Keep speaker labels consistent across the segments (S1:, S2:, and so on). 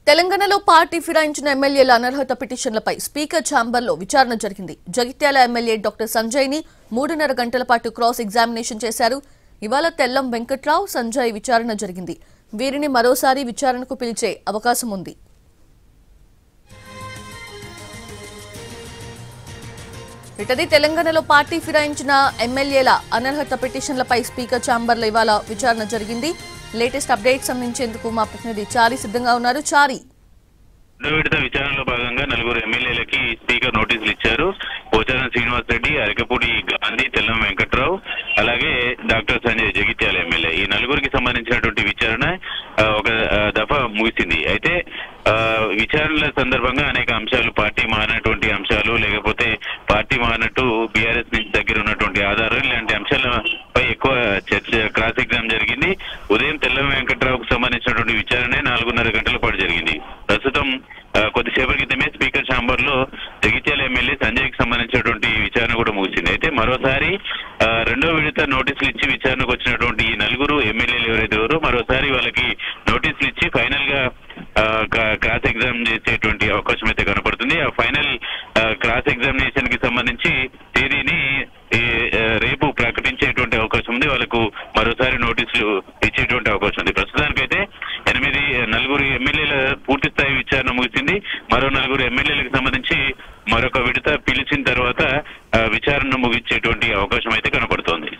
S1: తెలంగాణలో పార్టీ ఫిరాయించిన ఎమ్మెల్యేల అనర్హత పిటిషన్లపై స్పీకర్ ఛాంబర్లో విచారణ జరిగింది. జగిత్యాల ఎమ్మెల్యే డాక్టర్ సంజయ్ని 3.5 గంటల పాటు క్రాస్ ఎగ్జామినేషన్ చేశారు. ఇవాళ తెల్లం వెంకట్రావు, సంజయ్ విచారణ జరిగింది. వీరిని మరోసారి విచారణకు పిలిచే అవకాశం ఉంది. ఇటది తెలంగాణలో పార్టీ ఫిరాయించిన ఎమ్మెల్యేల అనర్హత పిటిషన్లపై స్పీకర్ ఛాంబర్లో ఇవాళ విచారణ జరిగింది. లేటెస్ట్ అప్డేట్స్ అందించేందుకు మా ప్రతినిధి చారి సిద్ధంగా ఉన్నారు. చారి,
S2: విడత విచారణలో భాగంగా 4 ఎమ్మెల్యేలకి స్పీకర్ నోటీసులు ఇచ్చారు. పోచారం శ్రీనివాస్ రెడ్డి, అరకపూడి గాంధీ, తెల్లం వెంకట్రావు, అలాగే డాక్టర్ సంజయ్ జగిత్యాల ఎమ్మెల్యే. ఈ 4కి సంబంధించినటువంటి విచారణ ఒక దఫా ముగిసింది. అయితే విచారణల సందర్భంగా అనేక అంశాలు, పార్టీ మారినటువంటి అంశాలు, లేకపోతే పార్టీ మారినట్టు బీఆర్ఎస్ నుంచి దగ్గర ఉన్నటువంటి ఆధారాలు, ఇలాంటి అంశాలపై ఎక్కువ చర్చ, క్రాస్ ఎగ్జామ్ జరిగింది. ఉదయం తెల్లం వెంకట్రావుకు సంబంధించినటువంటి విచారణ 4.5 గంటల పాటు జరిగింది. ప్రస్తుతం కొద్దిసేపటి క్రితమే స్పీకర్ ఛాంబర్ లో జగిత్యాల ఎమ్మెల్యే సంజయ్ కి సంబంధించినటువంటి విచారణ కూడా ముగిసింది. అయితే మరోసారి రెండో విడత నోటీసులు ఇచ్చి విచారణకు వచ్చినటువంటి ఈ 4 ఎమ్మెల్యేలు ఎవరైతే ఎవరో మరోసారి వాళ్ళకి నోటీసులు ఇచ్చి ఫైనల్ గా క్రాస్ ఎగ్జామ్ చేసేటువంటి అవకాశం అయితే కనపడుతుంది. ఆ ఫైనల్ క్రాస్ ఎగ్జామినేషన్ కి సంబంధించి తేదీని రేపు ప్రకటించేటువంటి అవకాశం ఉంది. వాళ్ళకు మరోసారి నోటీసులు ఇచ్చేటువంటి అవకాశం ఉంది. ప్రస్తుతానికైతే 4 ఎమ్మెల్యేల పూర్తి స్థాయి విచారణ ముగిసింది. మరో 4 ఎమ్మెల్యేలకు సంబంధించి మరొక విడత పిలిచిన తర్వాత విచారణ ముగించేటువంటి అవకాశం అయితే కనపడుతోంది.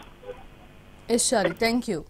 S1: Thank you.